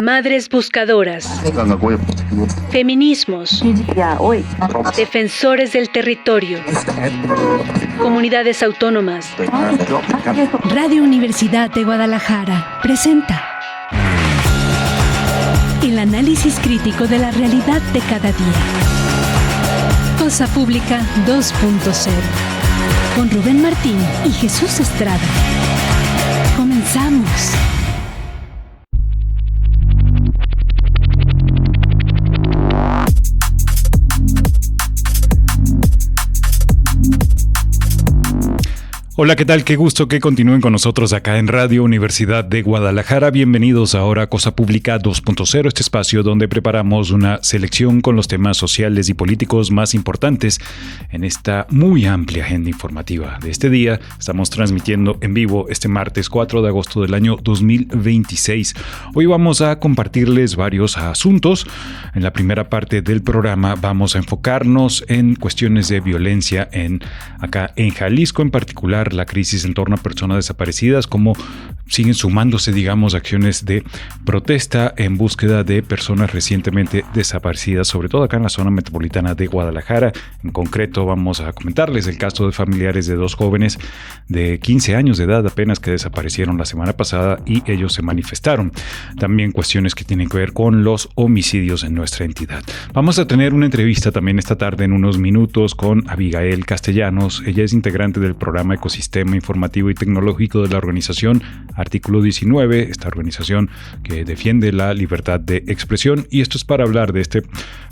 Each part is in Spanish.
Madres buscadoras, feminismos, defensores del territorio, comunidades autónomas. Radio Universidad de Guadalajara presenta el análisis crítico de la realidad de cada día. Cosa Pública 2.0 con Rubén Martín y Jesús Estrada. Comenzamos. Hola, ¿qué tal? Qué gusto que continúen con nosotros acá en Radio Universidad de Guadalajara. Bienvenidos ahora a Cosa Pública 2.0, este espacio donde preparamos una selección con los temas sociales y políticos más importantes en esta muy amplia agenda informativa de este día. Estamos transmitiendo en vivo este martes 4 de agosto del año 2026. Hoy vamos a compartirles varios asuntos. En la primera parte del programa vamos a enfocarnos en cuestiones de violencia acá en Jalisco, en particular la crisis en torno a personas desaparecidas, cómo siguen sumándose, acciones de protesta en búsqueda de personas recientemente desaparecidas, sobre todo acá en la zona metropolitana de Guadalajara. En concreto, vamos a comentarles el caso de familiares de dos jóvenes de 15 años de edad apenas que desaparecieron la semana pasada y ellos se manifestaron. También cuestiones que tienen que ver con los homicidios en nuestra entidad. Vamos a tener una entrevista también esta tarde en unos minutos con Abigail Castellanos. Ella es integrante del programa Ecosistema Informativo y Tecnológico de la organización Artículo 19, esta organización que defiende la libertad de expresión, y esto es para hablar de este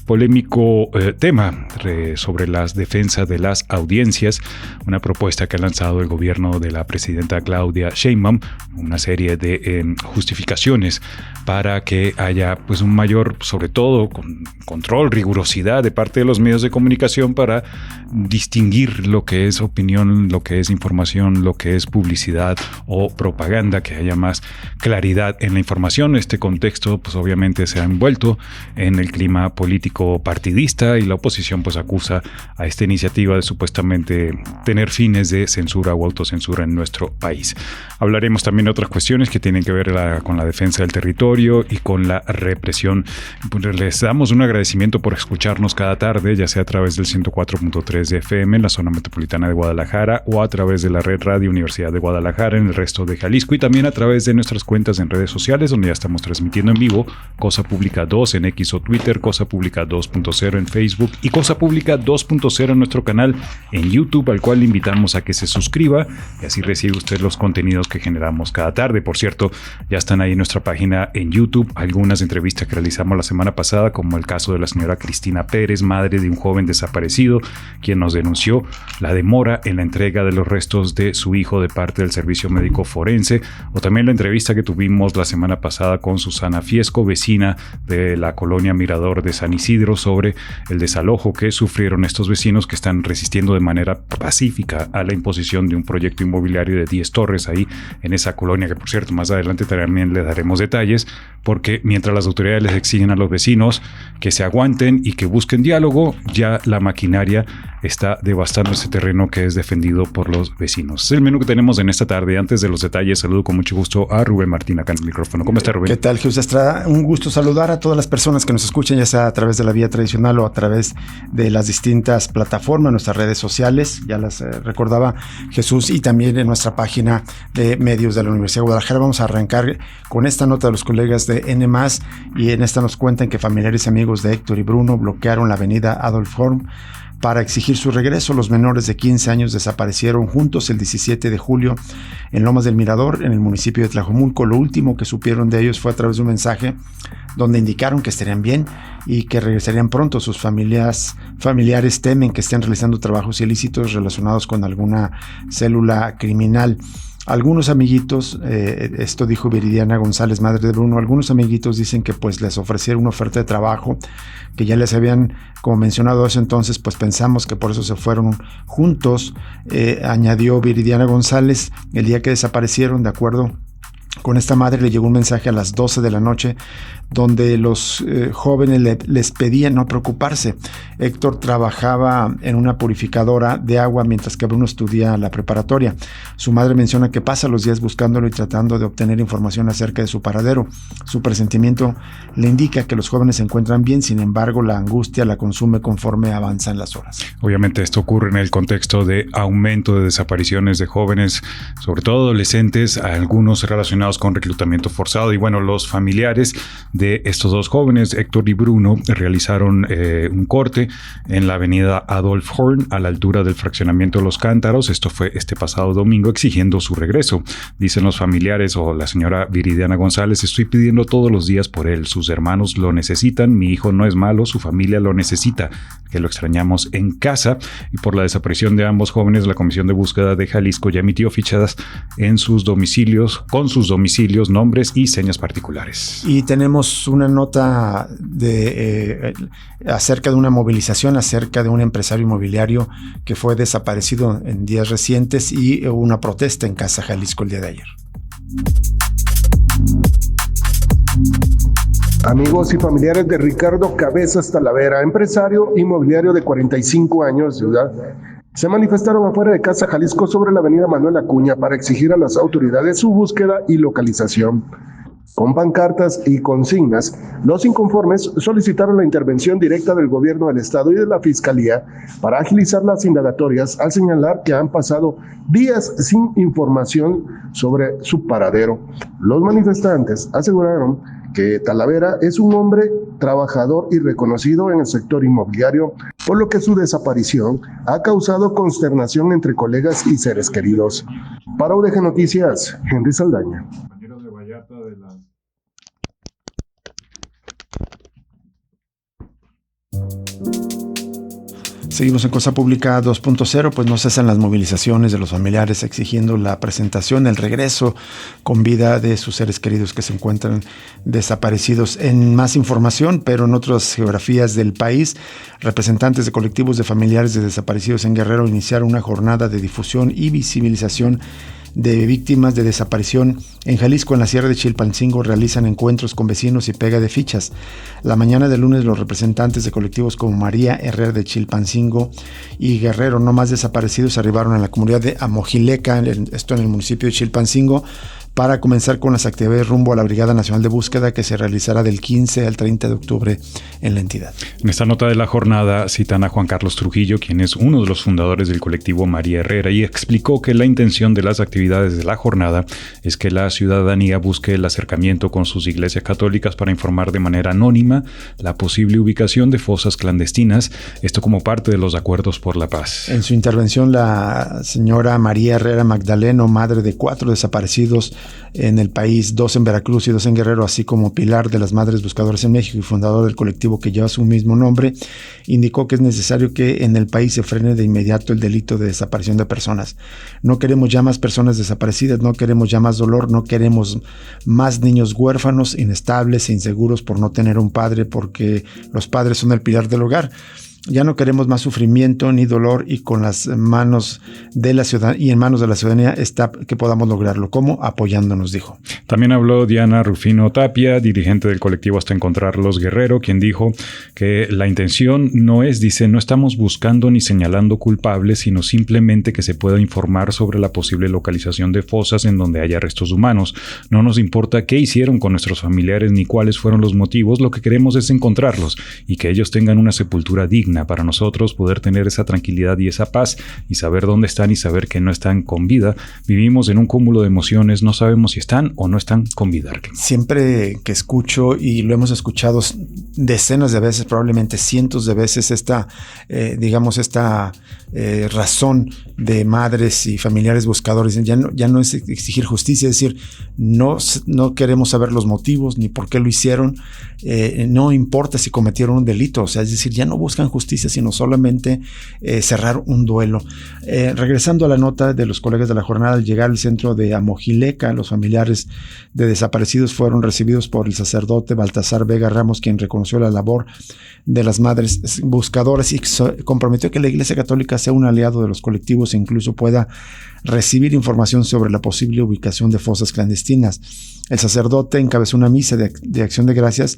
polémico tema sobre la defensa de las audiencias, una propuesta que ha lanzado el gobierno de la presidenta Claudia Sheinbaum, una serie de justificaciones para que haya un mayor, sobre todo, control, rigurosidad de parte de los medios de comunicación para distinguir lo que es opinión, lo que es información, lo que es publicidad o propaganda, que haya más claridad en la información. Este contexto obviamente se ha envuelto en el clima político partidista y la oposición acusa a esta iniciativa de supuestamente tener fines de censura o autocensura en nuestro país. Hablaremos también de otras cuestiones que tienen que ver con la defensa del territorio y con la represión. Les damos un agradecimiento por escucharnos cada tarde, ya sea a través del 104.3 de FM en la zona metropolitana de Guadalajara o a través de la red Radio Universidad de Guadalajara en el resto de Jalisco, y también a través de nuestras cuentas en redes sociales, donde ya estamos transmitiendo en vivo Cosa Pública 2 en X o Twitter, Cosa Pública 2.0 en Facebook y Cosa Pública 2.0 en nuestro canal en YouTube, al cual le invitamos a que se suscriba y así recibe usted los contenidos que generamos cada tarde. Por cierto, ya están ahí en nuestra página en YouTube algunas entrevistas que realizamos la semana pasada, como el caso de la señora Cristina Pérez, madre de un joven desaparecido, quien nos denunció la demora en la entrega de los restos de su hijo de parte del Servicio Médico Forense, o también la entrevista que tuvimos la semana pasada con Susana Fiesco, vecina de la colonia Mirador de San Isidro, sobre el desalojo que sufrieron estos vecinos que están resistiendo de manera pacífica a la imposición de un proyecto inmobiliario de 10 torres ahí en esa colonia, que por cierto más adelante también le daremos detalles, porque mientras las autoridades les exigen a los vecinos que se aguanten y que busquen diálogo, ya la maquinaria está devastando ese terreno que es defendido por los vecinos. Es el menú que tenemos en esta tarde. Antes de los detalles, saludo con mucho gusto a Rubén Martín acá en el micrófono. ¿Cómo está, Rubén? ¿Qué tal, Jesús Estrada? Un gusto saludar a todas las personas que nos escuchan, ya sea a través de la vía tradicional o a través de las distintas plataformas, nuestras redes sociales, ya las recordaba Jesús, y también en nuestra página de medios de la Universidad de Guadalajara. Vamos a arrancar con esta nota de los colegas de N+, y en esta nos cuentan que familiares y amigos de Héctor y Bruno bloquearon la avenida Adolf Horn para exigir su regreso. Los menores de 15 años desaparecieron juntos el 17 de julio en Lomas del Mirador, en el municipio de Tlajomulco. Lo último que supieron de ellos fue a través de un mensaje donde indicaron que estarían bien y que regresarían pronto. Sus familiares temen que estén realizando trabajos ilícitos relacionados con alguna célula criminal. Algunos amiguitos, esto dijo Viridiana González, madre de Bruno, algunos amiguitos dicen que pues les ofrecieron una oferta de trabajo que ya les habían, como mencionado eso, entonces pues pensamos que por eso se fueron juntos. Añadió Viridiana González, el día que desaparecieron, de acuerdo Con esta madre le llegó un mensaje a las 12 de la noche donde los jóvenes les pedían no preocuparse. Héctor trabajaba en una purificadora de agua mientras que Bruno estudia la preparatoria. Su madre menciona que pasa los días buscándolo y tratando de obtener información acerca de su paradero. Su presentimiento le indica que los jóvenes se encuentran bien, sin embargo la angustia la consume conforme avanzan las horas. Obviamente esto ocurre en el contexto de aumento de desapariciones de jóvenes, sobre todo adolescentes, algunos relacionados con reclutamiento forzado. Y bueno, los familiares de estos dos jóvenes, Héctor y Bruno, realizaron un corte en la avenida Adolf Horn a la altura del fraccionamiento Los Cántaros. Esto fue este pasado domingo, exigiendo su regreso. Dicen los familiares o la señora Viridiana González: estoy pidiendo todos los días por él, sus hermanos lo necesitan, mi hijo no es malo, su familia lo necesita, que lo extrañamos en casa. Y por la desaparición de ambos jóvenes, la Comisión de Búsqueda de Jalisco ya emitió fichas en sus domicilios, con sus domicilios, nombres y señas particulares. Y tenemos una nota acerca de una movilización, acerca de un empresario inmobiliario que fue desaparecido en días recientes y una protesta en Casa Jalisco el día de ayer. Amigos y familiares de Ricardo Cabezas Talavera, empresario inmobiliario de 45 años de edad, se manifestaron afuera de Casa Jalisco sobre la avenida Manuel Acuña para exigir a las autoridades su búsqueda y localización. Con pancartas y consignas, los inconformes solicitaron la intervención directa del gobierno del estado y de la fiscalía para agilizar las indagatorias, al señalar que han pasado días sin información sobre su paradero. Los manifestantes aseguraron que Talavera es un hombre trabajador y reconocido en el sector inmobiliario, por lo que su desaparición ha causado consternación entre colegas y seres queridos. Para UDG Noticias, Henry Saldaña. Seguimos en Cosa Pública 2.0, pues no cesan las movilizaciones de los familiares exigiendo la presentación, el regreso con vida de sus seres queridos que se encuentran desaparecidos. En más información, pero en otras geografías del país, representantes de colectivos de familiares de desaparecidos en Guerrero iniciaron una jornada de difusión y visibilización de víctimas de desaparición. En Jalisco, en la Sierra de Chilpancingo, realizan encuentros con vecinos y pega de fichas. La mañana del lunes, los representantes de colectivos como María Herrera de Chilpancingo y Guerrero No Más Desaparecidos arribaron a la comunidad de Amojileca, esto en el municipio de Chilpancingo, para comenzar con las actividades rumbo a la Brigada Nacional de Búsqueda que se realizará del 15 al 30 de octubre en la entidad. En esta nota de la jornada citan a Juan Carlos Trujillo, quien es uno de los fundadores del colectivo María Herrera, y explicó que la intención de las actividades de la jornada es que la ciudadanía busque el acercamiento con sus iglesias católicas para informar de manera anónima la posible ubicación de fosas clandestinas, esto como parte de los acuerdos por la paz. En su intervención, la señora María Herrera Magdaleno, madre de 4 desaparecidos en el país, 2 en Veracruz y 2 en Guerrero, así como pilar de las Madres Buscadoras en México y fundador del colectivo que lleva su mismo nombre, indicó que es necesario que en el país se frene de inmediato el delito de desaparición de personas. No queremos ya más personas desaparecidas, no queremos ya más dolor, no queremos más niños huérfanos, inestables e inseguros por no tener un padre, porque los padres son el pilar del hogar. Ya no queremos más sufrimiento ni dolor, y con las manos de la ciudadanía y en manos de la ciudadanía está que podamos lograrlo. ¿Cómo? Apoyándonos, dijo. También habló Diana Rufino Tapia, dirigente del colectivo Hasta Encontrarlos Guerrero, quien dijo que la intención no estamos buscando ni señalando culpables, sino simplemente que se pueda informar sobre la posible localización de fosas en donde haya restos humanos. No nos importa qué hicieron con nuestros familiares ni cuáles fueron los motivos, lo que queremos es encontrarlos y que ellos tengan una sepultura digna. Para nosotros poder tener esa tranquilidad y esa paz y saber dónde están y saber que no están con vida. Vivimos en un cúmulo de emociones, no sabemos si están o no están con vida. Siempre que escucho, y lo hemos escuchado decenas de veces, probablemente cientos de veces, esta razón de madres y familiares buscadores, ya no es exigir justicia, es decir, no queremos saber los motivos ni por qué lo hicieron, no importa si cometieron un delito, o sea, es decir, ya no buscan justicia, justicia, sino solamente cerrar un duelo. Regresando a la nota de los colegas de la jornada, al llegar al centro de Amojileca, los familiares de desaparecidos fueron recibidos por el sacerdote Baltasar Vega Ramos, quien reconoció la labor de las madres buscadoras y comprometió que la Iglesia Católica sea un aliado de los colectivos e incluso pueda recibir información sobre la posible ubicación de fosas clandestinas. El sacerdote encabezó una misa de acción de gracias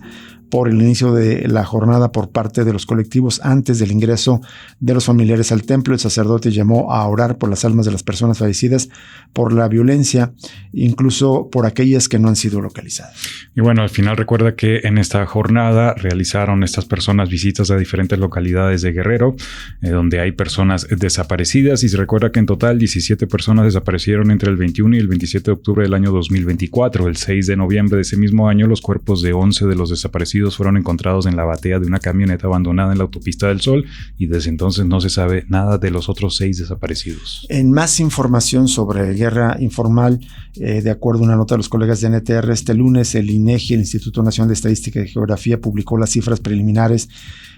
por el inicio de la jornada por parte de los colectivos. Antes del ingreso de los familiares al templo, el sacerdote llamó a orar por las almas de las personas fallecidas por la violencia, incluso por aquellas que no han sido localizadas. Y bueno, al final recuerda que en esta jornada realizaron estas personas visitas a diferentes localidades de Guerrero, donde hay personas desaparecidas, y se recuerda que en total 17 personas desaparecieron entre el 21 y el 27 de octubre del año 2024. El 6 de noviembre de ese mismo año, los cuerpos de 11 de los desaparecidos fueron encontrados en la batea de una camioneta abandonada en la autopista del Sol, y desde entonces no se sabe nada de los otros 6 desaparecidos. En más información sobre guerra informal, de acuerdo a una nota de los colegas de NTR, este lunes el INEGI, el Instituto Nacional de Estadística y Geografía, publicó las cifras preliminares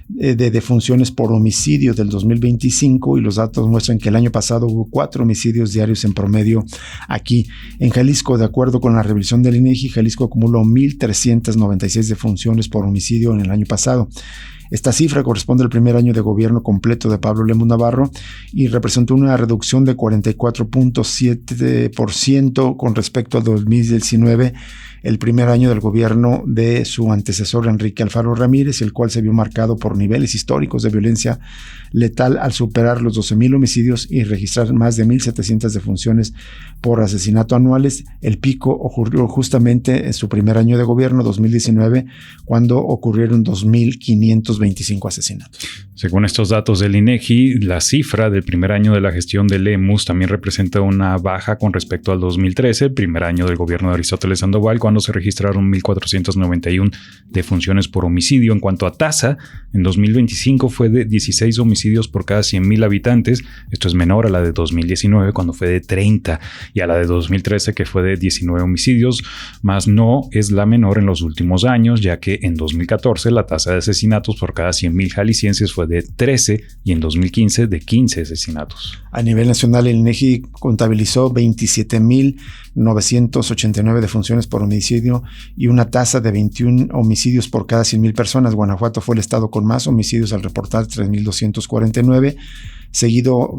de defunciones por homicidio del 2025, y los datos muestran que el año pasado hubo 4 homicidios diarios en promedio aquí en Jalisco. De acuerdo con la revisión del INEGI, Jalisco acumuló 1,396 defunciones por homicidio en el año pasado. Esta cifra corresponde al primer año de gobierno completo de Pablo Lemus Navarro y representó una reducción de 44.7% con respecto al 2019, el primer año del gobierno de su antecesor Enrique Alfaro Ramírez, el cual se vio marcado por niveles históricos de violencia letal al superar los 12,000 homicidios y registrar más de 1,700 defunciones por asesinato anuales. El pico ocurrió justamente en su primer año de gobierno, 2019, cuando ocurrieron 2,525 asesinatos. Según estos datos del INEGI, la cifra del primer año de la gestión de Lemus también representa una baja con respecto al 2013, el primer año del gobierno de Aristóteles Sandoval, cuando se registraron 1,491 defunciones por homicidio. En cuanto a tasa, en 2025 fue de 16 homicidios por cada 100,000 habitantes. Esto es menor a la de 2019, cuando fue de 30, y a la de 2013, que fue de 19 homicidios, más no es la menor en los últimos años, ya que en 2014 la tasa de asesinatos por cada 100,000 jaliscienses fue de 13 y en 2015 de 15 asesinatos. A nivel nacional, el INEGI contabilizó 27,989 defunciones por homicidio y una tasa de 21 homicidios por cada 100,000 personas. Guanajuato fue el estado con más homicidios al reportar 3,249, seguido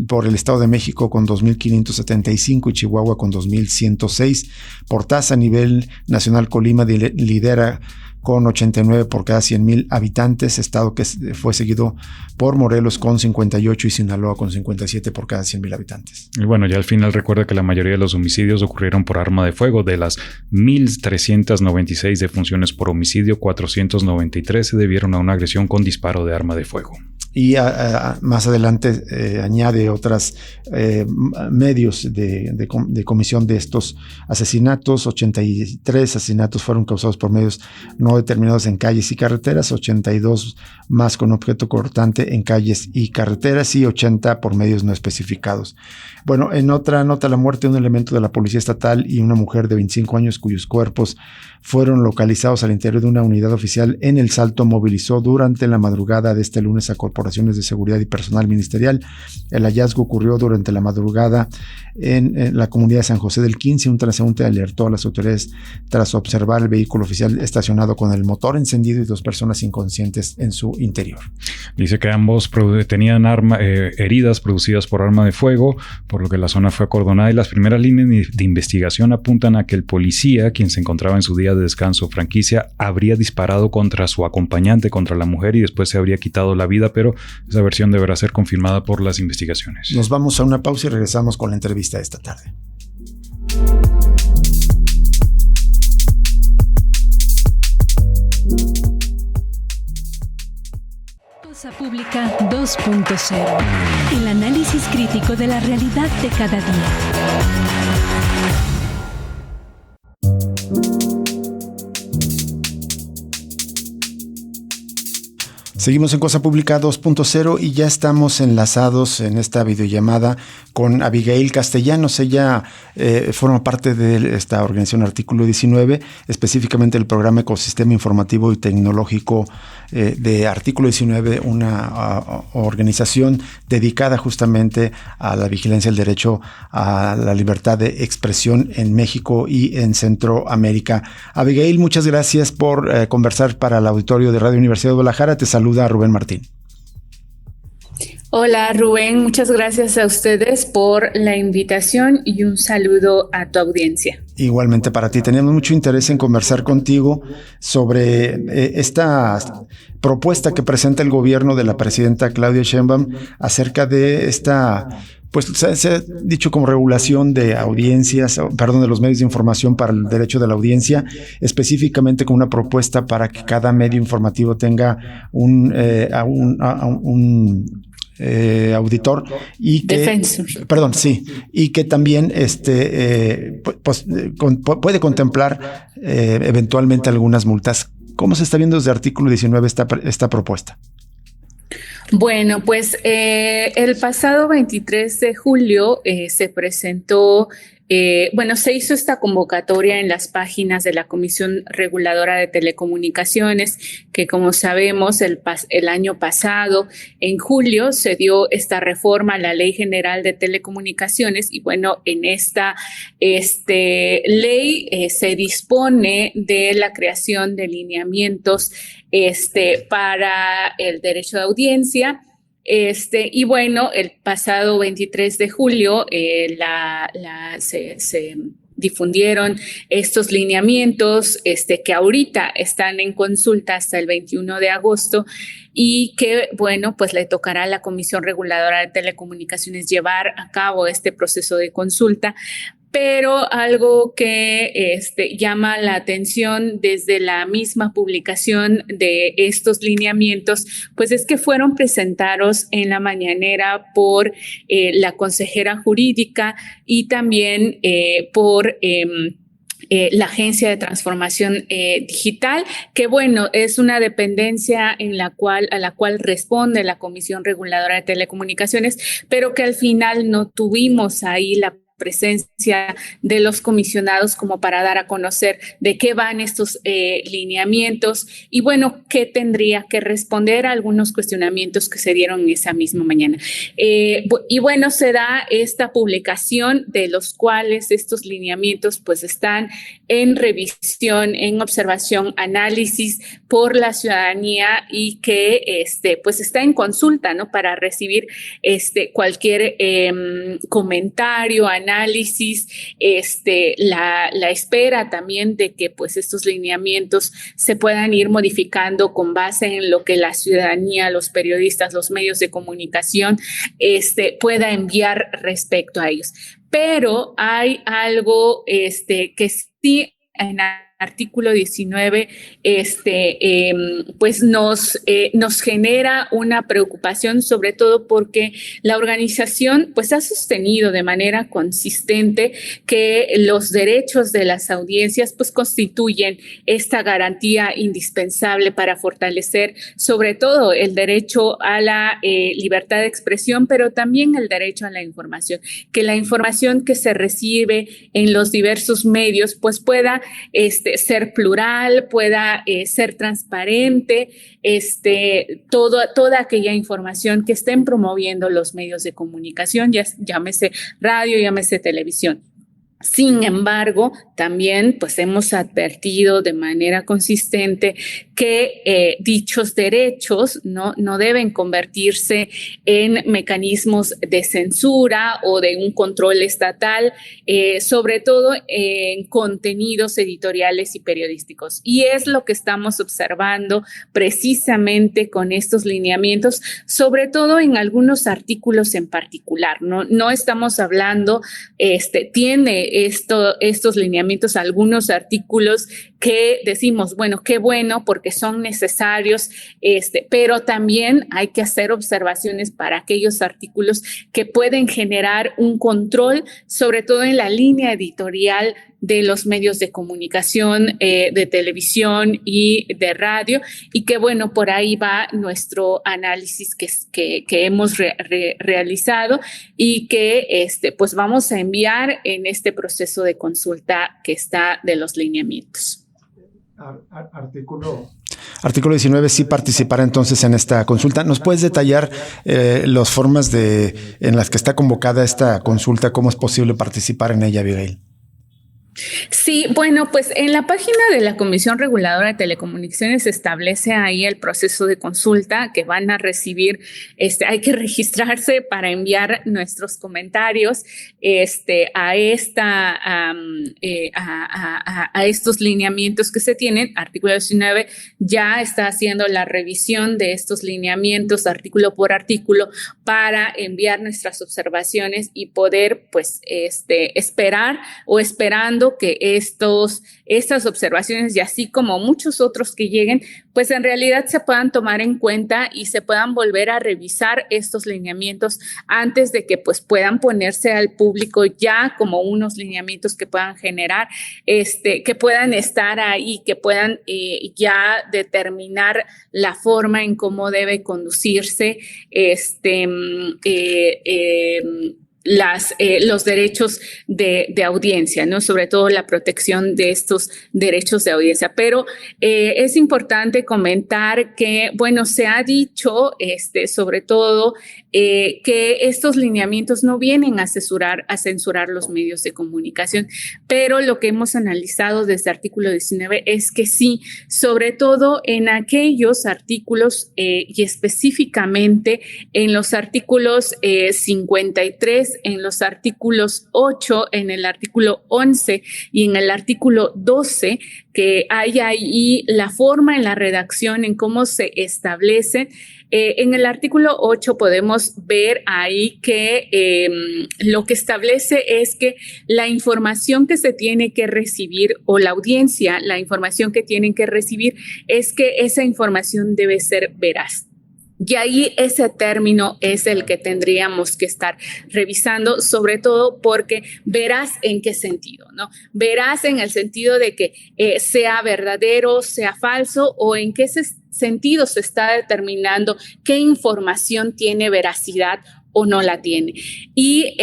por el Estado de México con 2,575 y Chihuahua con 2,106. Por tasa a nivel nacional, Colima lidera con 89 por cada 100,000 habitantes, estado que fue seguido por Morelos con 58 y Sinaloa con 57 por cada 100,000 habitantes. Y bueno, ya al final recuerda que la mayoría de los homicidios ocurrieron por arma de fuego. De las 1,396 defunciones por homicidio, 493 se debieron a una agresión con disparo de arma de fuego. Y más adelante añade otros medios de comisión de estos asesinatos. 83 asesinatos fueron causados por medios no determinados en calles y carreteras, 82 más con objeto cortante en calles y carreteras y 80 por medios no especificados. Bueno, en otra nota, la muerte de un elemento de la Policía Estatal y una mujer de 25 años cuyos cuerpos fueron localizados al interior de una unidad oficial en El Salto movilizó durante la madrugada de este lunes a corporaciones de seguridad y personal ministerial. El hallazgo ocurrió durante la madrugada en la comunidad de San José del 15. Un transeúnte alertó a las autoridades tras observar el vehículo oficial estacionado con el motor encendido y 2 personas inconscientes en su interior. Dice que ambos tenían heridas producidas por arma de fuego, por lo que la zona fue acordonada, y las primeras líneas de investigación apuntan a que el policía, quien se encontraba en su día de descanso franquicia, habría disparado contra su acompañante, contra la mujer, y después se habría quitado la vida, pero esa versión deberá ser confirmada por las investigaciones. Nos vamos a una pausa y regresamos con la entrevista de esta tarde. Cosa Pública 2.0. El análisis crítico de la realidad de cada día. Seguimos en Cosa Pública 2.0 y ya estamos enlazados en esta videollamada con Abigail Castellanos. Ella forma parte de esta organización Artículo 19, específicamente el programa Ecosistema Informativo y Tecnológico de Artículo 19, una organización dedicada justamente a la vigilancia del derecho a la libertad de expresión en México y en Centroamérica. Abigail, muchas gracias por conversar para el auditorio de Radio Universidad de Guadalajara. Te saluda Rubén Martín. Hola Rubén, muchas gracias a ustedes por la invitación y un saludo a tu audiencia. Igualmente para ti, tenemos mucho interés en conversar contigo sobre esta propuesta que presenta el gobierno de la presidenta Claudia Sheinbaum acerca de esta, pues se ha dicho como regulación de audiencias, perdón, de los medios de información para el derecho de la audiencia, específicamente con una propuesta para que cada medio informativo tenga un auditor y que Defensor. Perdón, sí, y que también puede contemplar eventualmente algunas multas. ¿Cómo se está viendo desde Artículo 19 esta propuesta? Bueno, pues el pasado 23 de julio se presentó, se hizo esta convocatoria en las páginas de la Comisión Reguladora de Telecomunicaciones, que como sabemos el año pasado, en julio, se dio esta reforma a la Ley General de Telecomunicaciones y bueno, en esta ley se dispone de la creación de lineamientos para el derecho de audiencia. Y bueno, el pasado 23 de julio se difundieron estos lineamientos que ahorita están en consulta hasta el 21 de agosto y que, bueno, pues le tocará a la Comisión Reguladora de Telecomunicaciones llevar a cabo este proceso de consulta. Pero algo que llama la atención desde la misma publicación de estos lineamientos, pues es que fueron presentados en la mañanera por la consejera jurídica y también por la Agencia de Transformación Digital, que bueno, es una dependencia a la cual responde la Comisión Reguladora de Telecomunicaciones, pero que al final no tuvimos ahí la presencia de los comisionados como para dar a conocer de qué van estos lineamientos y bueno, qué tendría que responder a algunos cuestionamientos que se dieron en esa misma mañana. Y bueno, se da esta publicación de los cuales estos lineamientos pues están en revisión, en observación, análisis por la ciudadanía y que pues está en consulta, ¿no? Para recibir cualquier comentario, análisis, la espera también de que pues estos lineamientos se puedan ir modificando con base en lo que la ciudadanía, los periodistas, los medios de comunicación pueda enviar respecto a ellos. Pero hay algo que sí en Artículo 19, pues nos genera una preocupación, sobre todo porque la organización pues ha sostenido de manera consistente que los derechos de las audiencias pues constituyen esta garantía indispensable para fortalecer sobre todo el derecho a la libertad de expresión, pero también el derecho a la información, que la información que se recibe en los diversos medios pues pueda ser plural, pueda ser transparente, toda aquella información que estén promoviendo los medios de comunicación, llámese radio, llámese televisión. Sin embargo, también pues hemos advertido de manera consistente que dichos derechos no deben convertirse en mecanismos de censura o de un control estatal, sobre todo en contenidos editoriales y periodísticos. Y es lo que estamos observando precisamente con estos lineamientos, sobre todo en algunos artículos en particular. No estamos hablando, tiene estos lineamientos algunos artículos que decimos, bueno, qué bueno, porque porque son necesarios, pero también hay que hacer observaciones para aquellos artículos que pueden generar un control, sobre todo en la línea editorial de los medios de comunicación, de televisión y de radio, y que bueno, por ahí va nuestro análisis que hemos realizado y que pues vamos a enviar en este proceso de consulta que está de los lineamientos. Artículo 19, sí participará entonces en esta consulta. ¿Nos puedes detallar las formas en las que está convocada esta consulta? ¿Cómo es posible participar en ella, Abigail? Sí, bueno, pues en la página de la Comisión Reguladora de Telecomunicaciones se establece ahí el proceso de consulta que van a recibir. Hay que registrarse para enviar nuestros comentarios a estos lineamientos que se tienen. Artículo 19 ya está haciendo la revisión de estos lineamientos artículo por artículo para enviar nuestras observaciones y poder, pues, esperar o esperando que estas observaciones y así como muchos otros que lleguen, pues en realidad se puedan tomar en cuenta y se puedan volver a revisar estos lineamientos antes de que pues puedan ponerse al público ya como unos lineamientos que puedan generar, que puedan estar ahí, que puedan ya determinar la forma en cómo debe conducirse los derechos de audiencia, ¿no? Sobre todo la protección de estos derechos de audiencia. Pero es importante comentar que, bueno, se ha dicho, sobre todo, que estos lineamientos no vienen a censurar los medios de comunicación, pero lo que hemos analizado desde artículo 19 es que sí, sobre todo en aquellos artículos y específicamente en los artículos 53, en los artículos 8, en el artículo 11 y en el artículo 12, que hay ahí la forma en la redacción, en cómo se establece. En el artículo 8 podemos ver ahí que lo que establece es que la información que se tiene que recibir o la audiencia, la información que tienen que recibir es que esa información debe ser veraz. Y ahí ese término es el que tendríamos que estar revisando, sobre todo porque verás en qué sentido, ¿no? Verás en el sentido de que sea verdadero, sea falso, o en qué sentido se está determinando qué información tiene veracidad o no la tiene. Y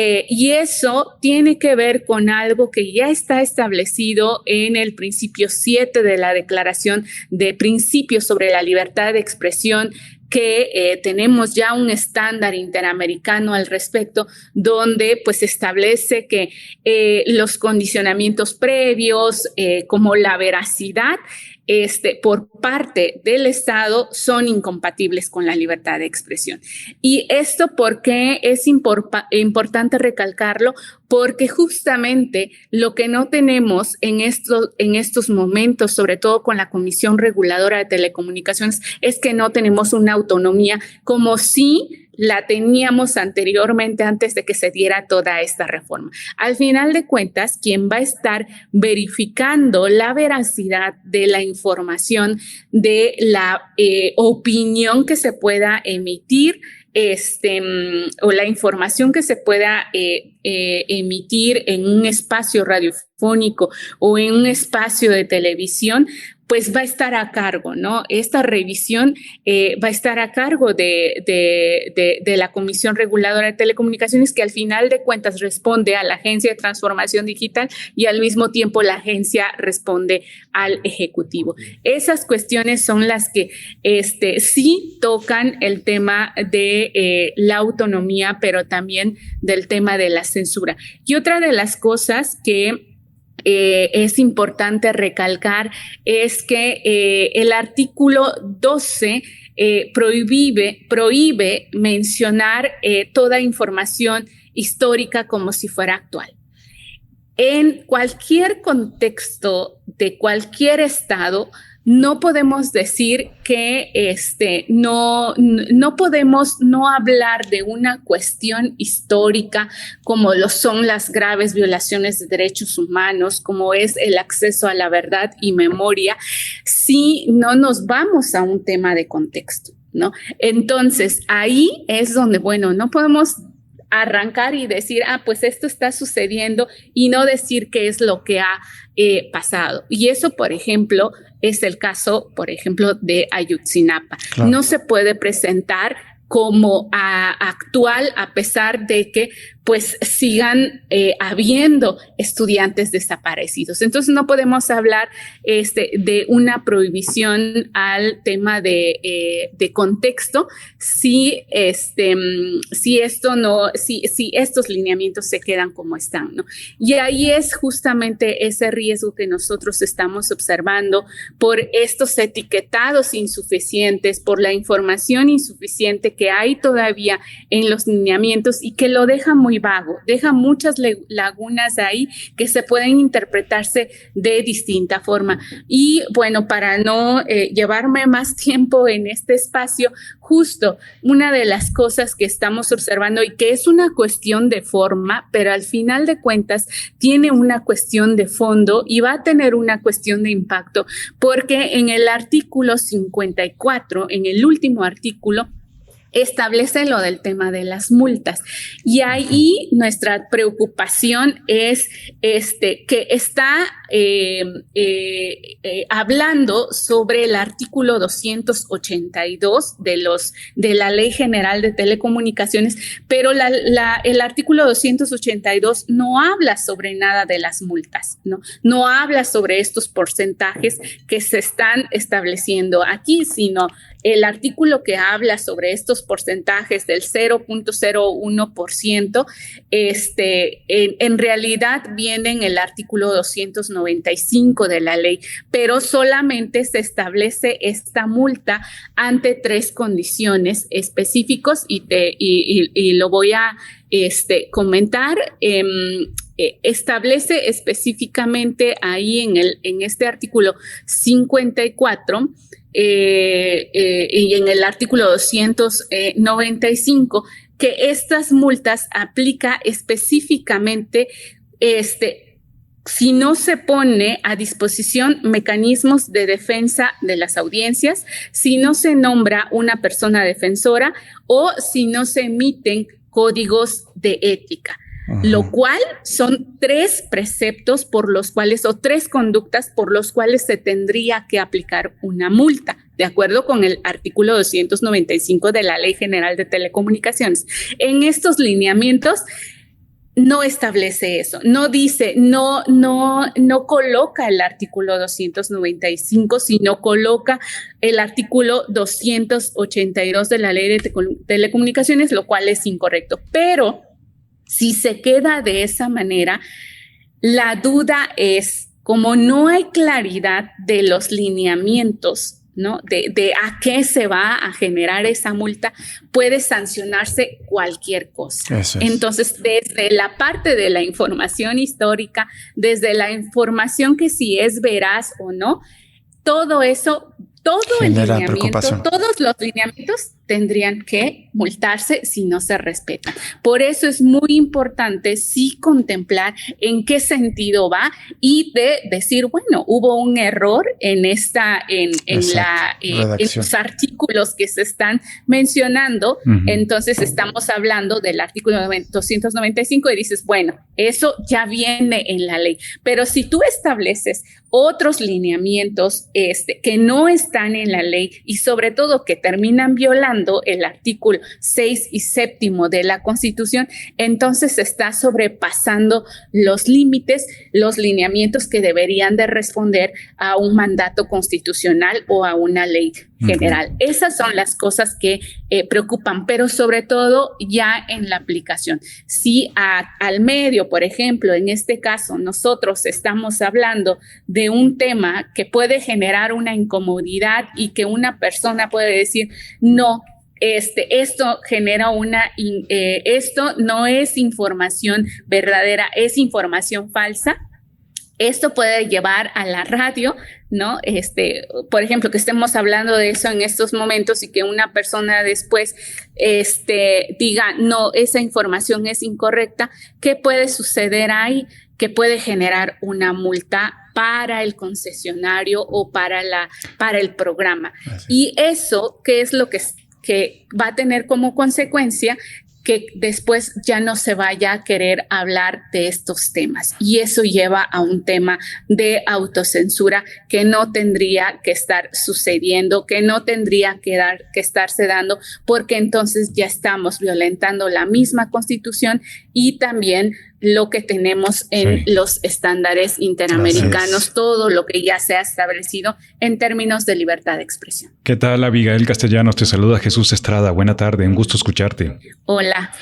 eso tiene que ver con algo que ya está establecido en el principio 7 de la Declaración de Principios sobre la Libertad de Expresión, que tenemos ya un estándar interamericano al respecto, donde pues establece que los condicionamientos previos, como la veracidad, por parte del Estado son incompatibles con la libertad de expresión. Y esto, ¿por qué es importante recalcarlo? Porque justamente lo que no tenemos en estos momentos, sobre todo con la Comisión Reguladora de Telecomunicaciones, es que no tenemos una autonomía como si la teníamos anteriormente antes de que se diera toda esta reforma. Al final de cuentas, quien va a estar verificando la veracidad de la información, de la opinión que se pueda emitir, o la información que se pueda emitir en un espacio radiofónico o en un espacio de televisión, pues va a estar a cargo, ¿no? Esta revisión va a estar a cargo de la Comisión Reguladora de Telecomunicaciones, que al final de cuentas responde a la Agencia de Transformación Digital y al mismo tiempo la agencia responde al Ejecutivo. Esas cuestiones son las que sí tocan el tema de la autonomía, pero también del tema de la censura. Y otra de las cosas que es importante recalcar es que el artículo 12 prohíbe mencionar toda información histórica como si fuera actual. En cualquier contexto de cualquier estado, no podemos decir que no podemos no hablar de una cuestión histórica como lo son las graves violaciones de derechos humanos, como es el acceso a la verdad y memoria, si no nos vamos a un tema de contexto, ¿no? Entonces, ahí es donde, bueno, no podemos arrancar y decir, pues esto está sucediendo y no decir qué es lo que ha pasado. Y eso, por ejemplo, es el caso, por ejemplo, de Ayotzinapa. Claro. No se puede presentar como actual a pesar de que pues sigan habiendo estudiantes desaparecidos. Entonces no podemos hablar de una prohibición al tema de contexto si estos lineamientos se quedan como están, ¿no? Y ahí es justamente ese riesgo que nosotros estamos observando por estos etiquetados insuficientes, por la información insuficiente que hay todavía en los lineamientos y que lo deja muy vago, deja muchas lagunas ahí que se pueden interpretarse de distinta forma. Y bueno, para no llevarme más tiempo en este espacio, justo una de las cosas que estamos observando y que es una cuestión de forma, pero al final de cuentas tiene una cuestión de fondo y va a tener una cuestión de impacto, porque en el artículo 54, en el último artículo, establece lo del tema de las multas. Y ahí nuestra preocupación es que está hablando sobre el artículo 282 de la Ley General de Telecomunicaciones, pero el artículo 282 no habla sobre nada de las multas, no habla sobre estos porcentajes que se están estableciendo aquí, sino el artículo que habla sobre estos porcentajes del 0.01%, en realidad viene en el artículo 295 de la ley, pero solamente se establece esta multa ante 3 condiciones específicos y lo voy a comentar. Establece específicamente ahí en este artículo 54 y en el artículo 295 que estas multas aplica específicamente si no se pone a disposición mecanismos de defensa de las audiencias, si no se nombra una persona defensora o si no se emiten códigos de ética. Lo cual son 3 preceptos por los cuales, o 3 conductas por los cuales se tendría que aplicar una multa, de acuerdo con el artículo 295 de la Ley General de Telecomunicaciones. En estos lineamientos no establece eso, no dice, no coloca el artículo 295, sino coloca el artículo 282 de la Ley de Telecomunicaciones, lo cual es incorrecto. Pero si se queda de esa manera, la duda es, como no hay claridad de los lineamientos, ¿no? De a qué se va a generar esa multa, puede sancionarse cualquier cosa. Eso es. Entonces, desde la parte de la información histórica, desde la información que si es veraz o no, todo eso, todos los lineamientos tendrían que multarse si no se respetan. Por eso es muy importante sí contemplar en qué sentido va y de decir, bueno, hubo un error en los artículos que se están mencionando. Entonces estamos hablando del artículo 295 y dices, bueno, eso ya viene en la ley. Pero si tú estableces otros lineamientos que no están en la ley y sobre todo que terminan violando el artículo 6 y 7 de la Constitución, entonces se está sobrepasando los límites, los lineamientos que deberían de responder a un mandato constitucional o a una ley general. Esas son las cosas que preocupan, pero sobre todo ya en la aplicación. Si al medio, por ejemplo, en este caso, nosotros estamos hablando de un tema que puede generar una incomodidad y que una persona puede decir, no, esto genera esto no es información verdadera, es información falsa. Esto puede llevar a la radio, ¿no? Por ejemplo, que estemos hablando de eso en estos momentos y que una persona después diga, no, esa información es incorrecta. ¿Qué puede suceder ahí? Que puede generar una multa para el concesionario o para el programa. Y eso, ¿qué es lo que va a tener como consecuencia? Que después ya no se vaya a querer hablar de estos temas. Y eso lleva a un tema de autocensura que no tendría que estar sucediendo, que no tendría que estarse dando, porque entonces ya estamos violentando la misma Constitución y también lo que tenemos en los estándares interamericanos, todo lo que ya se ha establecido en términos de libertad de expresión. ¿Qué tal, Abigail Castellanos? Te saluda Jesús Estrada. Buena tarde, un gusto escucharte. Hola,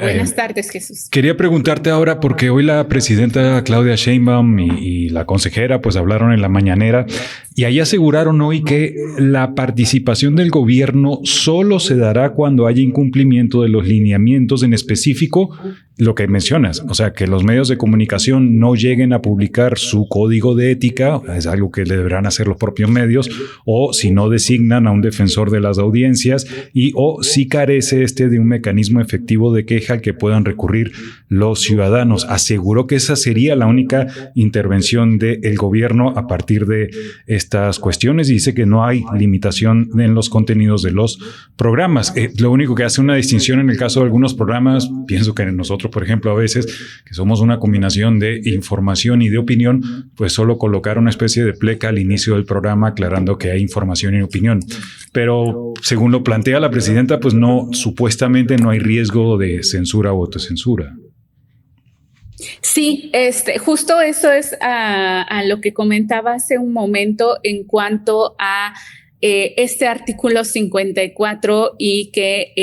buenas tardes, Jesús. Quería preguntarte ahora, porque hoy la presidenta Claudia Sheinbaum y la consejera pues hablaron en la mañanera y ahí aseguraron hoy que la participación del gobierno solo se dará cuando haya incumplimiento de los lineamientos, en específico lo que mencionas, o sea, que los medios de comunicación no lleguen a publicar su código de ética, es algo que deberán hacer los propios medios, o si no designan a un defensor de las audiencias o si carece de un mecanismo efectivo de queja al que puedan recurrir los ciudadanos. Aseguró que esa sería la única intervención del gobierno a partir de estas cuestiones y dice que no hay limitación en los contenidos de los programas. Lo único que hace una distinción en el caso de algunos programas, pienso que nosotros, por ejemplo, a veces, que somos una combinación de información y de opinión, pues solo colocar una especie de pleca al inicio del programa aclarando que hay información y opinión. Pero según lo plantea la presidenta, pues no, supuestamente no hay riesgo de censura o autocensura. Sí, justo eso es a lo que comentaba hace un momento en cuanto a este artículo 54 y que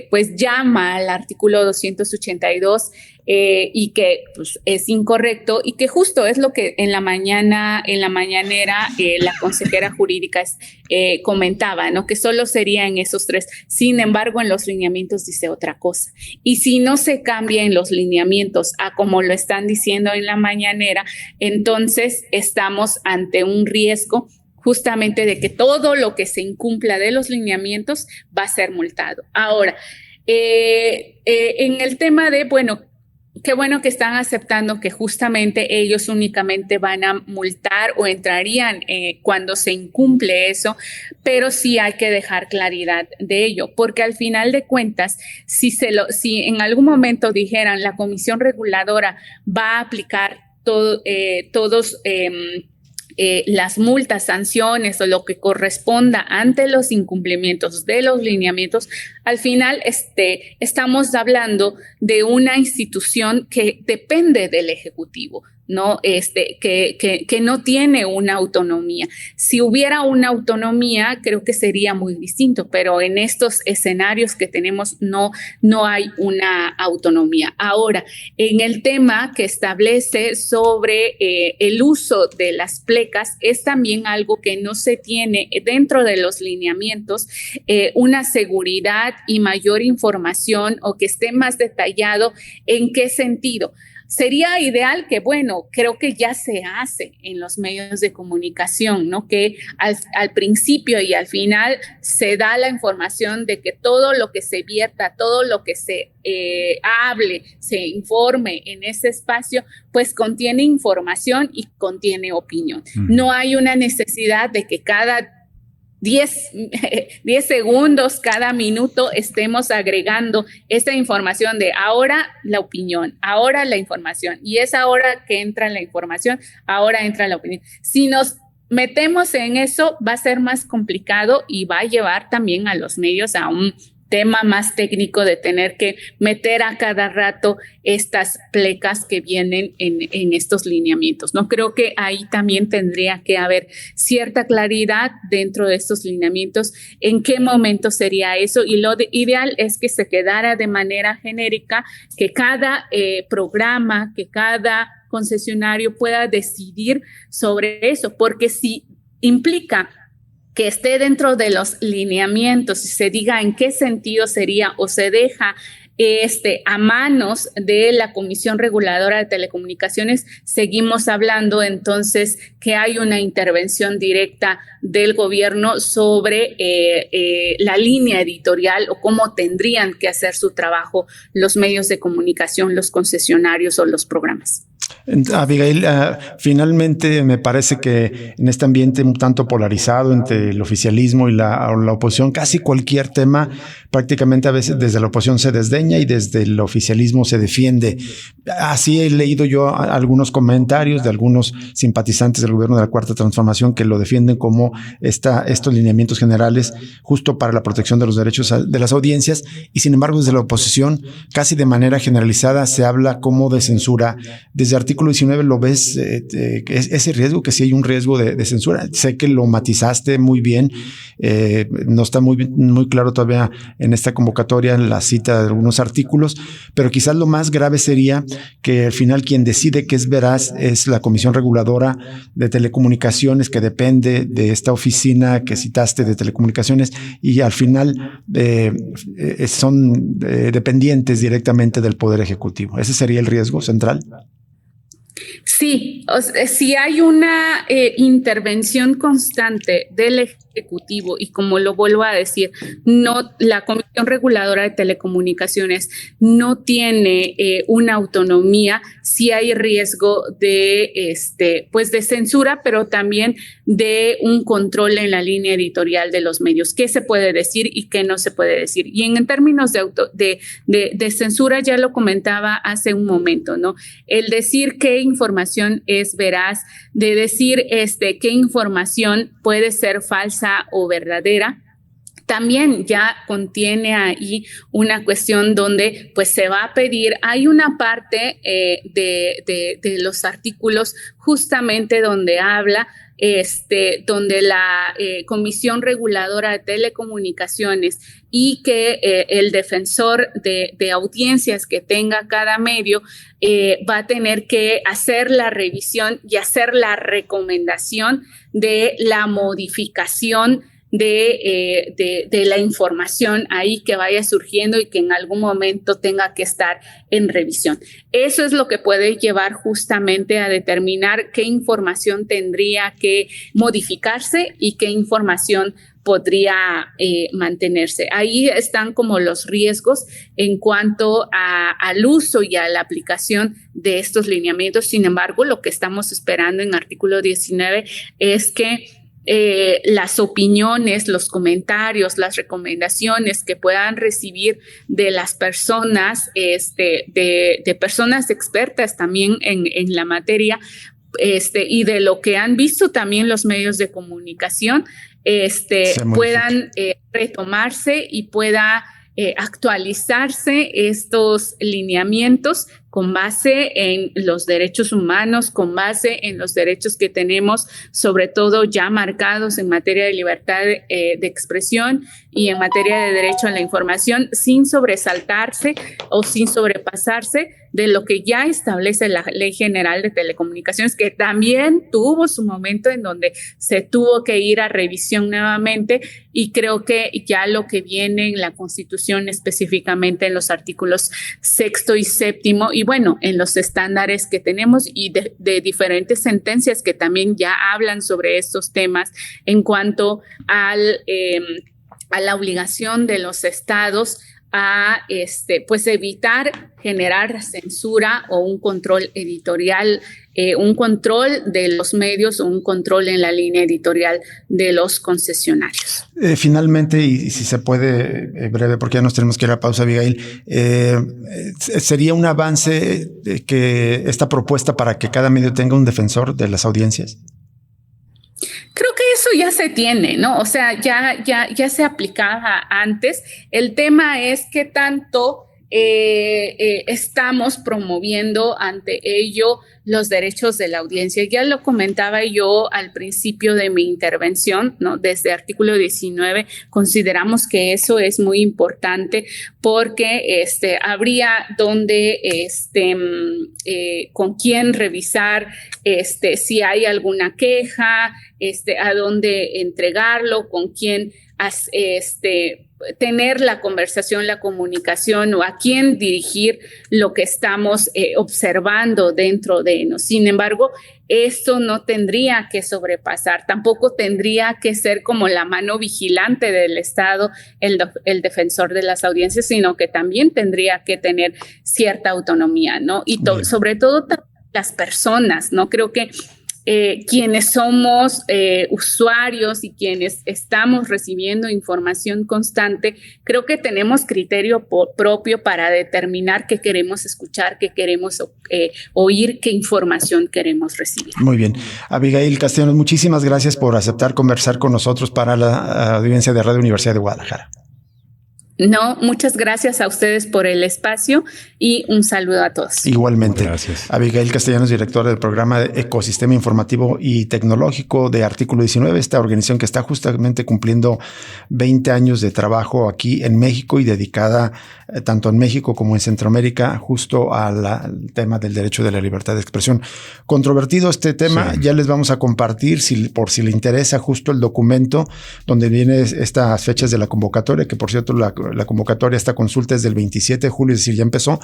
pues llama al artículo 282 y que pues, es incorrecto y que justo es lo que en la mañanera la consejera jurídica comentaba, ¿no? Que solo sería en esos tres. Sin embargo, en los lineamientos dice otra cosa. Y si no se cambia en los lineamientos a como lo están diciendo en la mañanera, entonces estamos ante un riesgo justamente de que todo lo que se incumpla de los lineamientos va a ser multado. Ahora, en el tema de, bueno, qué bueno que están aceptando que justamente ellos únicamente van a multar o entrarían cuando se incumple eso, pero sí hay que dejar claridad de ello, porque al final de cuentas, si en algún momento dijeran la Comisión Reguladora va a aplicar todos las multas, sanciones o lo que corresponda ante los incumplimientos de los lineamientos, al final estamos hablando de una institución que depende del Ejecutivo, ¿no? Que no tiene una autonomía. Si hubiera una autonomía, creo que sería muy distinto, pero en estos escenarios que tenemos no hay una autonomía. Ahora, en el tema que establece sobre el uso de las plecas, es también algo que no se tiene dentro de los lineamientos, una seguridad y mayor información o que esté más detallado en qué sentido. Sería ideal que, bueno, creo que ya se hace en los medios de comunicación, ¿no? Que al principio y al final se da la información de que todo lo que se vierta, todo lo que se hable, se informe en ese espacio, pues contiene información y contiene opinión. No hay una necesidad de que cada 10 segundos, cada minuto estemos agregando esta información de ahora la opinión, ahora la información, y es ahora que entra la información, ahora entra la opinión. Si nos metemos en eso, va a ser más complicado y va a llevar también a los medios a un tema más técnico de tener que meter a cada rato estas plecas que vienen en estos lineamientos, ¿no? Creo que ahí también tendría que haber cierta claridad dentro de estos lineamientos, en qué momento sería eso, y lo ideal es que se quedara de manera genérica, que cada programa, que cada concesionario pueda decidir sobre eso, porque si implica que esté dentro de los lineamientos y se diga en qué sentido sería o se deja a manos de la Comisión Reguladora de Telecomunicaciones, seguimos hablando entonces que hay una intervención directa del gobierno sobre la línea editorial o cómo tendrían que hacer su trabajo los medios de comunicación, los concesionarios o los programas. Abigail, finalmente me parece que en este ambiente un tanto polarizado entre el oficialismo y la oposición, casi cualquier tema, prácticamente a veces desde la oposición se desdeña y desde el oficialismo se defiende. Así he leído yo algunos comentarios de algunos simpatizantes del gobierno de la Cuarta Transformación que lo defienden como estos lineamientos generales justo para la protección de los derechos de las audiencias, y sin embargo desde la oposición casi de manera generalizada se habla como de censura. Desde artículo 19 lo ves, ese riesgo, que sí hay un riesgo de censura. Sé que lo matizaste muy bien, no está muy claro todavía en esta convocatoria la cita de algunos artículos, pero quizás lo más grave sería que al final quien decide que es veraz es la Comisión Reguladora de Telecomunicaciones, que depende de esta oficina que citaste de telecomunicaciones, y al final son dependientes directamente del Poder Ejecutivo. ¿Ese sería el riesgo central? Sí, si hay una intervención constante del Ejecutivo, y como lo vuelvo a decir, la Comisión Reguladora de Telecomunicaciones no tiene una autonomía, sí hay riesgo de censura, pero también de un control en la línea editorial de los medios, qué se puede decir y qué no se puede decir. Y en términos de censura, ya lo comentaba hace un momento, ¿no? El decir qué información es veraz, de decir qué información puede ser falsa o verdadera, también ya contiene ahí una cuestión donde pues se va a pedir, hay una parte de los artículos justamente donde habla donde la Comisión Reguladora de Telecomunicaciones y que el defensor de audiencias que tenga cada medio va a tener que hacer la revisión y hacer la recomendación de la modificación de la información ahí que vaya surgiendo y que en algún momento tenga que estar en revisión. Eso es lo que puede llevar justamente a determinar qué información tendría que modificarse y qué información podría mantenerse. Ahí están como los riesgos en cuanto al uso y a la aplicación de estos lineamientos. Sin embargo, lo que estamos esperando en artículo 19 es que las opiniones, los comentarios, las recomendaciones que puedan recibir de las personas, de personas expertas también en la materia, y de lo que han visto también los medios de comunicación, puedan retomarse y pueda actualizarse estos lineamientos con base en los derechos humanos, con base en los derechos que tenemos, sobre todo ya marcados en materia de libertad de expresión y en materia de derecho a la información, sin sobresaltarse o sin sobrepasarse de lo que ya establece la Ley General de Telecomunicaciones, que también tuvo su momento en donde se tuvo que ir a revisión nuevamente, y creo que ya lo que viene en la Constitución, específicamente en los artículos 6º y 7º, y bueno, en los estándares que tenemos y de diferentes sentencias que también ya hablan sobre estos temas en cuanto a la obligación de los estados a pues evitar generar censura o un control editorial, un control de los medios o un control en la línea editorial de los concesionarios. Finalmente, y si se puede, breve, porque ya nos tenemos que ir a pausa, Abigail, ¿sería un avance que esta propuesta para que cada medio tenga un defensor de las audiencias? Creo que eso ya se tiene, ¿no? O sea, ya se aplicaba antes. El tema es qué tanto estamos promoviendo ante ello los derechos de la audiencia. Ya lo comentaba yo al principio de mi intervención, ¿no? Desde artículo 19 consideramos que eso es muy importante porque habría donde con quién revisar si hay alguna queja, a dónde entregarlo, con quién tener la conversación, la comunicación o a quién dirigir lo que estamos observando dentro de nos. Sin embargo, esto no tendría que sobrepasar, tampoco tendría que ser como la mano vigilante del Estado, el defensor de las audiencias, sino que también tendría que tener cierta autonomía, ¿no? Y sobre todo las personas, ¿no? Creo que quienes somos usuarios y quienes estamos recibiendo información constante, creo que tenemos criterio propio para determinar qué queremos escuchar, qué queremos oír, qué información queremos recibir. Muy bien. Abigail Castellanos, muchísimas gracias por aceptar conversar con nosotros para la audiencia de Radio Universidad de Guadalajara. No, muchas gracias a ustedes por el espacio y un saludo a todos. Igualmente. Gracias. Abigail Castellanos, directora del programa de Ecosistema Informativo y Tecnológico de Artículo 19, esta organización que está justamente cumpliendo 20 años de trabajo aquí en México y dedicada tanto en México como en Centroamérica justo al tema del derecho de la libertad de expresión. Controvertido este tema, sí. Ya les vamos a compartir, por si le interesa, justo el documento donde vienen estas fechas de la convocatoria, que por cierto la convocatoria, esta consulta es del 27 de julio, es decir, ya empezó,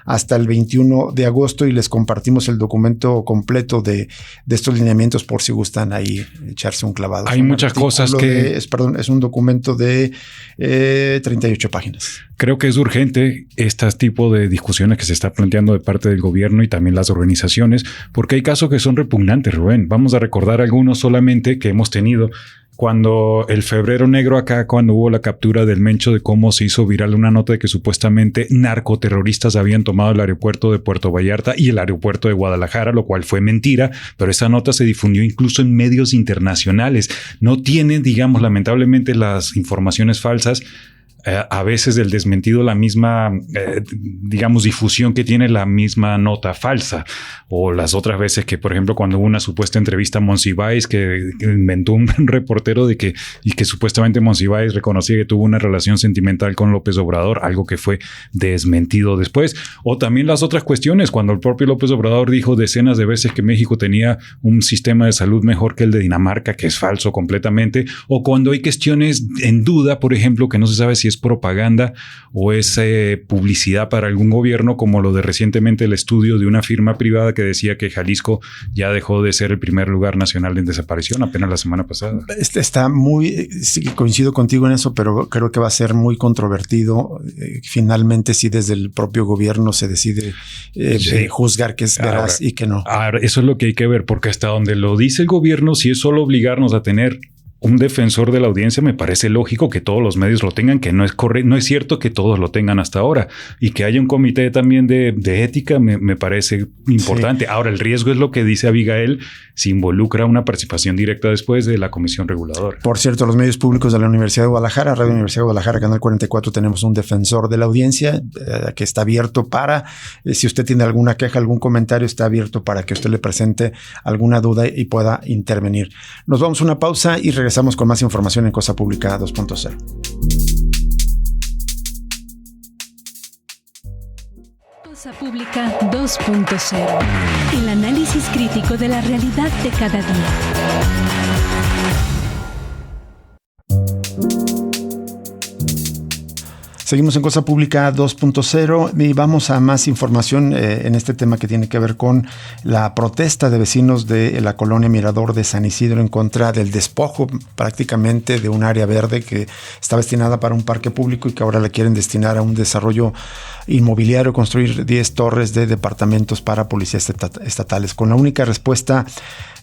hasta el 21 de agosto y les compartimos el documento completo de estos lineamientos por si gustan ahí echarse un clavado. Hay muchas cosas que... es un documento de 38 páginas. Creo que es urgente este tipo de discusiones que se está planteando de parte del gobierno y también las organizaciones, porque hay casos que son repugnantes, Rubén. Vamos a recordar algunos solamente que hemos tenido. Cuando el febrero negro acá, cuando hubo la captura del Mencho, de cómo se hizo viral una nota de que supuestamente narcoterroristas habían tomado el aeropuerto de Puerto Vallarta y el aeropuerto de Guadalajara, lo cual fue mentira, pero esa nota se difundió incluso en medios internacionales. No tienen, digamos, lamentablemente las informaciones falsas, a veces el desmentido la misma, digamos, difusión que tiene la misma nota falsa. O las otras veces que, por ejemplo, cuando hubo una supuesta entrevista a Monsiváis que inventó un reportero y que supuestamente Monsiváis reconocía que tuvo una relación sentimental con López Obrador, algo que fue desmentido después. O también las otras cuestiones, cuando el propio López Obrador dijo decenas de veces que México tenía un sistema de salud mejor que el de Dinamarca, que es falso completamente. O cuando hay cuestiones en duda, por ejemplo, que no se sabe si es propaganda o es publicidad para algún gobierno, como lo de recientemente el estudio de una firma privada que decía que Jalisco ya dejó de ser el primer lugar nacional en desaparición apenas la semana pasada. Está muy, sí, coincido contigo en eso, pero creo que va a ser muy controvertido finalmente si desde el propio gobierno se decide juzgar que es veraz y que no. Ahora, eso es lo que hay que ver, porque hasta donde lo dice el gobierno, si es solo obligarnos a tener un defensor de la audiencia, me parece lógico que todos los medios lo tengan, que no es correcto, no es cierto que todos lo tengan hasta ahora, y que haya un comité también de ética me parece importante. Sí. Ahora, el riesgo es lo que dice Abigail, si involucra una participación directa después de la comisión reguladora. Por cierto, los medios públicos de la Universidad de Guadalajara, Radio Universidad de Guadalajara, Canal 44, tenemos un defensor de la audiencia que está abierto para, si usted tiene alguna queja, algún comentario, está abierto para que usted le presente alguna duda y pueda intervenir. Nos vamos a una pausa y regresamos con más información en Cosa Pública 2.0. Cosa Pública 2.0. El análisis crítico de la realidad de cada día. Seguimos en Cosa Pública 2.0 y vamos a más información en este tema que tiene que ver con la protesta de vecinos de la colonia Mirador de San Isidro en contra del despojo prácticamente de un área verde que está destinada para un parque público y que ahora la quieren destinar a un desarrollo inmobiliario, construir 10 torres de departamentos para policías estatales, con la única respuesta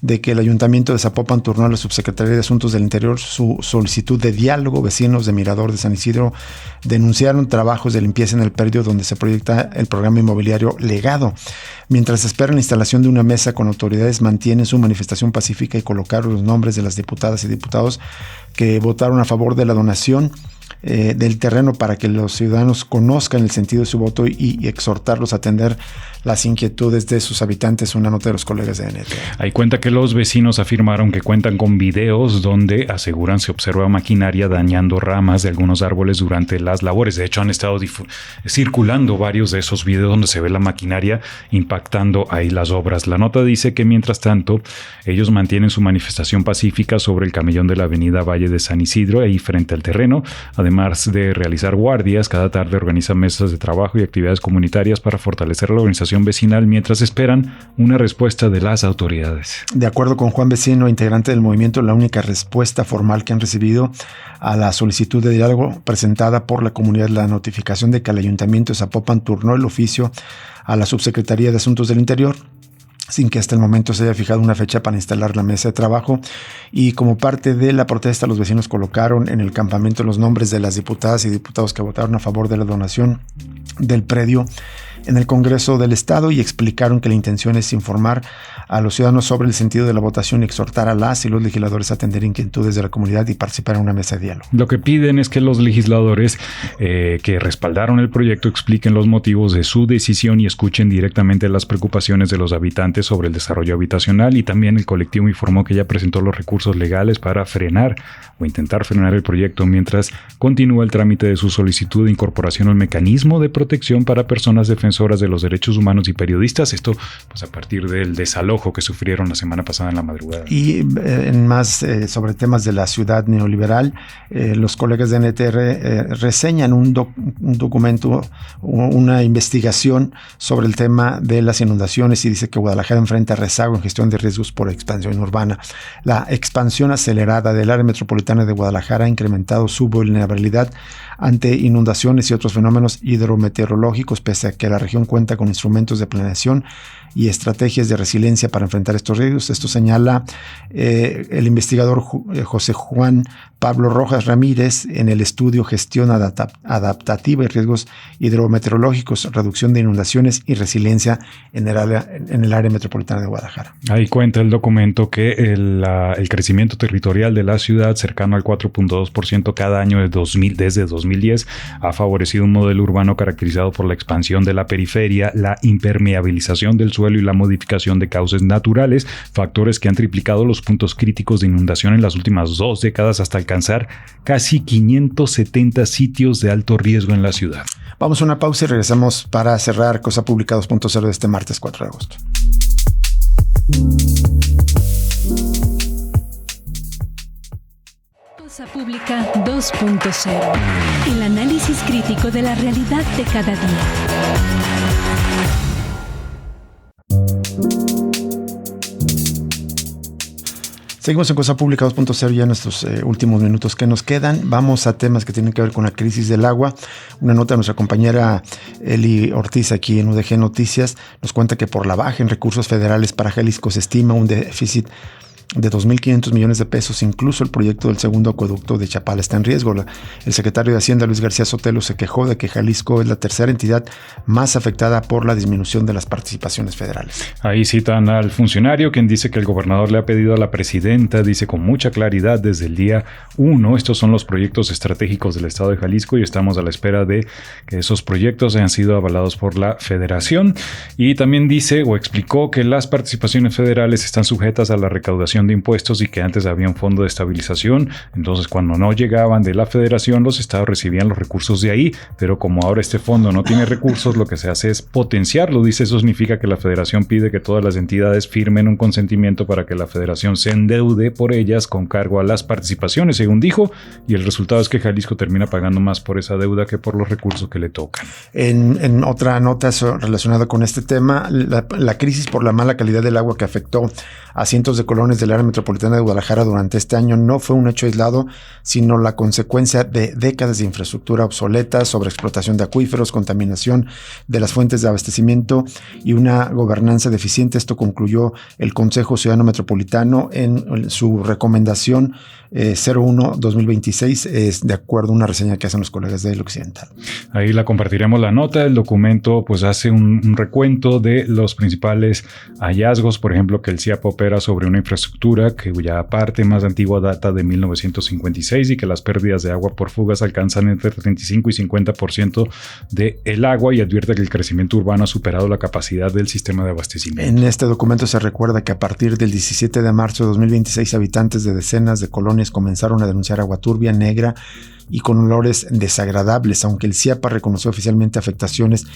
de que el Ayuntamiento de Zapopan turnó a la Subsecretaría de Asuntos del Interior su solicitud de diálogo. Vecinos de Mirador de San Isidro denunciaron trabajos de limpieza en el predio donde se proyecta el programa inmobiliario Legado. Mientras esperan la instalación de una mesa con autoridades, mantienen su manifestación pacífica y colocaron los nombres de las diputadas y diputados que votaron a favor de la donación del terreno para que los ciudadanos conozcan el sentido de su voto y exhortarlos a atender las inquietudes de sus habitantes. Una nota de los colegas de NT. Hay cuenta que los vecinos afirmaron que cuentan con videos donde aseguran se observa maquinaria dañando ramas de algunos árboles durante las labores. De hecho, han estado circulando varios de esos videos donde se ve la maquinaria impactando ahí las obras. La nota dice que mientras tanto ellos mantienen su manifestación pacífica sobre el camellón de la avenida Valle de San Isidro ahí frente al terreno. Además además de realizar guardias, cada tarde organiza mesas de trabajo y actividades comunitarias para fortalecer la organización vecinal mientras esperan una respuesta de las autoridades. De acuerdo con Juan Vecino, integrante del movimiento, la única respuesta formal que han recibido a la solicitud de diálogo presentada por la comunidad es la notificación de que el Ayuntamiento de Zapopan turnó el oficio a la Subsecretaría de Asuntos del Interior, sin que hasta el momento se haya fijado una fecha para instalar la mesa de trabajo. Y como parte de la protesta, los vecinos colocaron en el campamento los nombres de las diputadas y diputados que votaron a favor de la donación del predio en el Congreso del Estado y explicaron que la intención es informar a los ciudadanos sobre el sentido de la votación y exhortar a las y los legisladores a atender inquietudes de la comunidad y participar en una mesa de diálogo. Lo que piden es que los legisladores que respaldaron el proyecto expliquen los motivos de su decisión y escuchen directamente las preocupaciones de los habitantes sobre el desarrollo habitacional. Y también el colectivo informó que ya presentó los recursos legales para frenar o intentar frenar el proyecto mientras continúa el trámite de su solicitud de incorporación al mecanismo de protección para personas defensoras de los derechos humanos y periodistas. Esto pues a partir del desalojo que sufrieron la semana pasada en la madrugada. Y en más sobre temas de la ciudad neoliberal, los colegas de NTR reseñan un documento, una investigación sobre el tema de las inundaciones y dice que Guadalajara enfrenta rezago en gestión de riesgos por expansión urbana. La expansión acelerada del área metropolitana de Guadalajara ha incrementado su vulnerabilidad ante inundaciones y otros fenómenos hidrometeorológicos, pese a que la región cuenta con instrumentos de planeación y estrategias de resiliencia para enfrentar estos riesgos. Esto señala el investigador José Juan Pablo Rojas Ramírez en el estudio Gestión Adaptativa y Riesgos Hidrometeorológicos, Reducción de Inundaciones y Resiliencia en el área metropolitana de Guadalajara. Ahí cuenta el documento que el crecimiento territorial de la ciudad, cercano al 4.2% cada año desde 2010, ha favorecido un modelo urbano caracterizado por la expansión de la periferia, la impermeabilización del suelo y la modificación de cauces naturales, factores que han triplicado los puntos críticos de inundación en las últimas 2 décadas hasta alcanzar casi 570 sitios de alto riesgo en la ciudad. Vamos a una pausa y regresamos para cerrar Cosa Pública 2.0 de este martes 4 de agosto. Cosa Pública 2.0. El análisis crítico de la realidad de cada día. Seguimos en Cosa Pública 2.0 ya en nuestros últimos minutos que nos quedan. Vamos a temas que tienen que ver con la crisis del agua. Una nota de nuestra compañera Eli Ortiz aquí en UDG Noticias nos cuenta que por la baja en recursos federales para Jalisco se estima un déficit de 2.500 millones de pesos. Incluso el proyecto del segundo acueducto de Chapala está en riesgo. El secretario de Hacienda, Luis García Sotelo, se quejó de que Jalisco es la tercera entidad más afectada por la disminución de las participaciones federales. Ahí citan al funcionario, quien dice que el gobernador le ha pedido a la presidenta, dice con mucha claridad desde el día 1, estos son los proyectos estratégicos del estado de Jalisco y estamos a la espera de que esos proyectos hayan sido avalados por la federación. Y también dice o explicó que las participaciones federales están sujetas a la recaudación de impuestos y que antes había un fondo de estabilización, entonces cuando no llegaban de la federación los estados recibían los recursos de ahí, pero como ahora este fondo no tiene recursos, lo que se hace es potenciarlo. Dice, eso significa que la federación pide que todas las entidades firmen un consentimiento para que la federación se endeude por ellas con cargo a las participaciones, según dijo, y el resultado es que Jalisco termina pagando más por esa deuda que por los recursos que le tocan. En otra nota relacionada con este tema, la crisis por la mala calidad del agua que afectó a cientos de colonias del área metropolitana de Guadalajara durante este año no fue un hecho aislado, sino la consecuencia de décadas de infraestructura obsoleta, sobreexplotación de acuíferos, contaminación de las fuentes de abastecimiento y una gobernanza deficiente. Esto concluyó el Consejo Ciudadano Metropolitano en su recomendación 01-2026, de acuerdo a una reseña que hacen los colegas del Occidental. Ahí la compartiremos la nota. El documento pues hace un recuento de los principales hallazgos, por ejemplo, que el CIAP opera sobre una infraestructura cuya parte más antigua data de 1956 y que las pérdidas de agua por fugas alcanzan entre 35 y 50% del agua, y advierte que el crecimiento urbano ha superado la capacidad del sistema de abastecimiento. En este documento se recuerda que a partir del 17 de marzo de 2026 habitantes de decenas de colonias comenzaron a denunciar agua turbia, negra y con olores desagradables. Aunque el CIAPA reconoció oficialmente afectaciones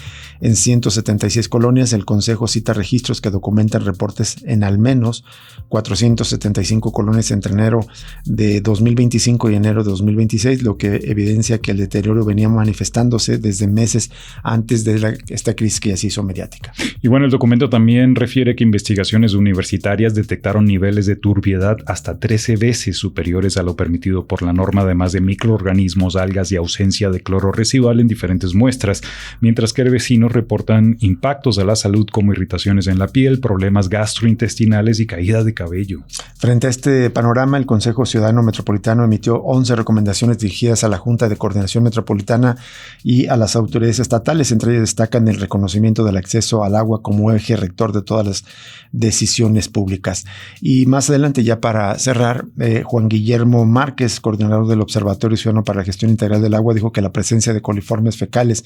en 176 colonias, el Consejo cita registros que documentan reportes en al menos 475 colonias entre enero de 2025 y enero de 2026, lo que evidencia que el deterioro venía manifestándose desde meses antes de esta crisis que ya se hizo mediática. Y bueno, el documento también refiere que investigaciones universitarias detectaron niveles de turbiedad hasta 13 veces superiores a lo permitido por la norma, además de microorganismos, algas y ausencia de cloro residual en diferentes muestras, mientras que vecinos reportan impactos a la salud como irritaciones en la piel, problemas gastrointestinales y caída de cabello. Frente a este panorama, el Consejo Ciudadano Metropolitano emitió 11 recomendaciones dirigidas a la Junta de Coordinación Metropolitana y a las autoridades estatales. Entre ellas destacan el reconocimiento del acceso al agua como eje rector de todas las decisiones públicas. Y más adelante, ya para cerrar, Juan Guillermo Márquez, coordinador del Observatorio Ciudadano para la Gestión Integral del Agua, dijo que la presencia de coliformes fecales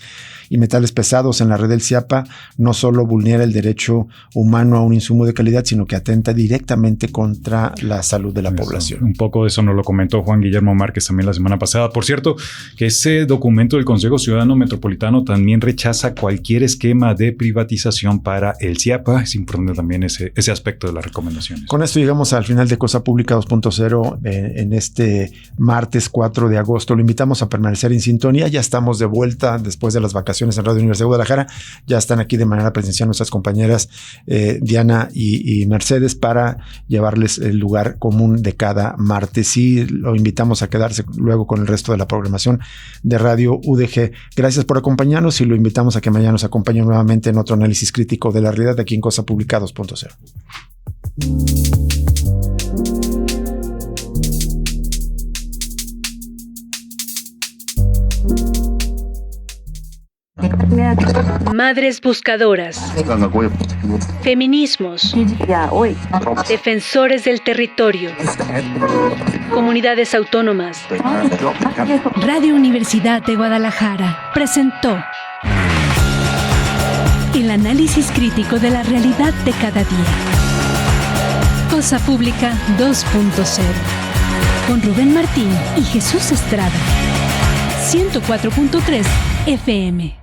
y metales pesados en la red del CIAPA no solo vulnera el derecho humano a un insumo de calidad, sino que atenta directamente contra la salud de la población. Un poco de eso nos lo comentó Juan Guillermo Márquez también la semana pasada. Por cierto, que ese documento del Consejo Ciudadano Metropolitano también rechaza cualquier esquema de privatización para el CIAPA. Es importante también ese aspecto de las recomendaciones. Con esto llegamos al final de Cosa Pública 2.0 en este martes 4 de agosto. Lo invitamos a permanecer en sintonía. Ya estamos de vuelta después de las vacaciones en Radio Universidad de Guadalajara. Ya están aquí de manera presencial nuestras compañeras Diana y Mercedes para llevarles el lugar común de cada martes, y lo invitamos a quedarse luego con el resto de la programación de Radio UDG. Gracias por acompañarnos y lo invitamos a que mañana nos acompañe nuevamente en otro análisis crítico de la realidad aquí en Cosa Pública 2.0. Madres buscadoras, feminismos, defensores del territorio, comunidades autónomas. Radio Universidad de Guadalajara presentó el análisis crítico de la realidad de cada día. Cosa Pública 2.0 con Rubén Martín y Jesús Estrada. 104.3 FM.